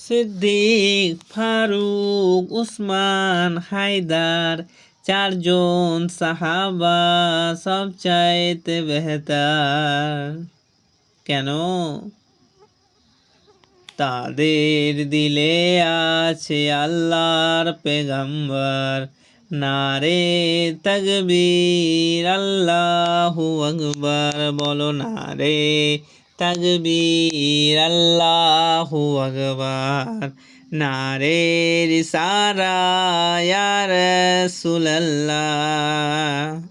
সিদ্দিক, ফারুক, উসমান, হায়দার, চারজন সাহাবা সবচাইতে বেহতার। কেন? তাদের দিলে আছে আল্লাহর পেগম্বর। নারে তাকবীর, আল্লাহু আকবার, বলো নারে তাকবীর, আল্লাহু আকবার। নারে রিসালাত ইয়া রাসূলুল্লাহ।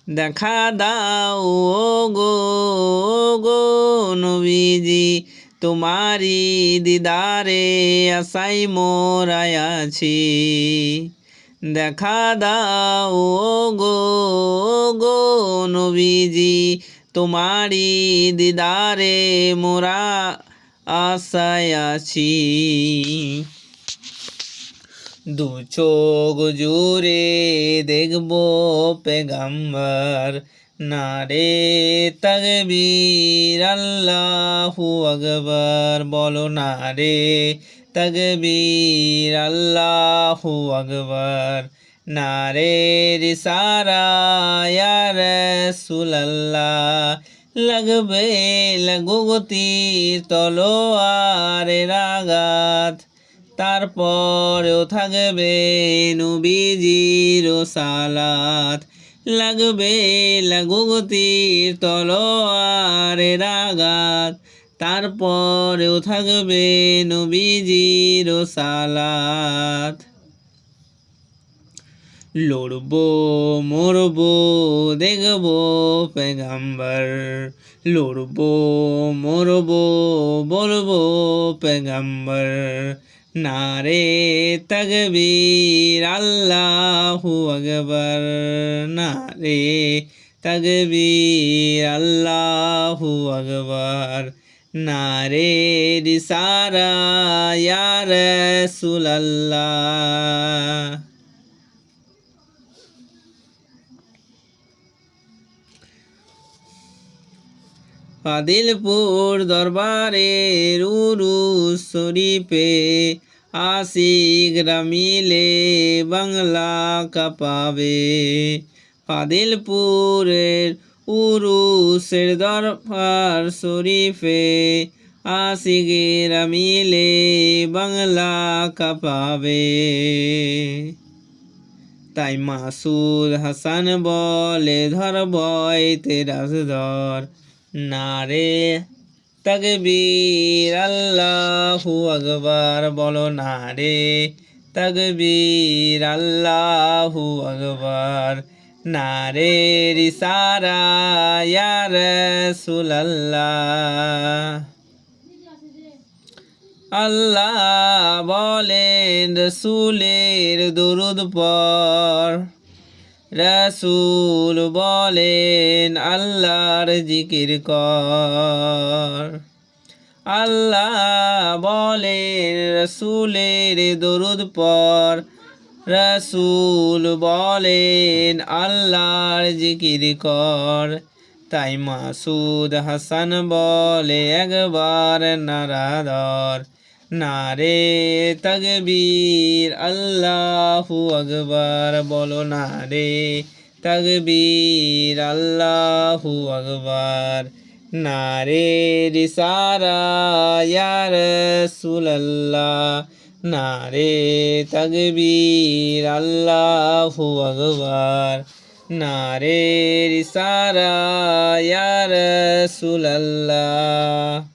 দেখা দাও গো নবীজি, তোমারি দিদারে আশায় মোরা আছি। দেখা দাও গো নবীজি, তোমারি দিদারে মোরা আশায় আছি। দু চোখ জুড়ে দেখবো পেগম্বর। নারে তাকবীর, আল্লাহু আকবার, বলো নারে তাকবীর, আল্লাহু আকবার। নারে রিসালাত ইয়া রাসূলুল্লাহ। লাগবে লাগুগতির তলোয়ারের আঘাত, তারপরেও থাকবে নবীজির সালাত। লাগবে লাগুগতির তলোয়ারের আঘাত, তারপরেও থাকবে নবীজির সালাত। লড়বো মরবো দেখবো পেগম্বর। লড়বো মরবো বলবো পেগম্বর। নারে তাকবীর, আল্লাহু আকবার। নারে তাকবীর, আল্লাহু আকবার। নারে রিসালাত ইয়া রাসূলুল্লাহ। আদিলপুর দরবারের উরুস শরীফে আশিকরা মিলে বাংলা কাঁপাবে। আদিলপুরের উরুসের দরবার শরীফে আশিকরা মিলে বাংলা কাঁপাবে। তাই মাসুদ হাসান বলে ধরবই তেরাস ধর। নারে তাকবীর, আল্লাহু আকবার, বলো নারে তাকবীর, আল্লাহু আকবার। নারে রিসালাত ইয়া রাসূলুল্লাহ। আল্লাহ বলেন রসুলের দরুদ পড়। রাসূল বলেন আল্লাহর জিকির কর। আল্লাহ বলেন রসুলের দরুদ পড়। রাসূল বলেন আল্লাহর জিকির কর। তাই মাসুদ হাসান বলে একবার নারা ধর। নারে তাকবীর, আল্লাহু আকবার, বলো নারে তাকবীর, আল্লাহু আকবার। নারে রিসালাত ইয়া রাসূলুল্লাহ। নারে তাকবীর, আল্লাহু আকবার। নারে রিসালাত ইয়া রাসূলুল্লাহ।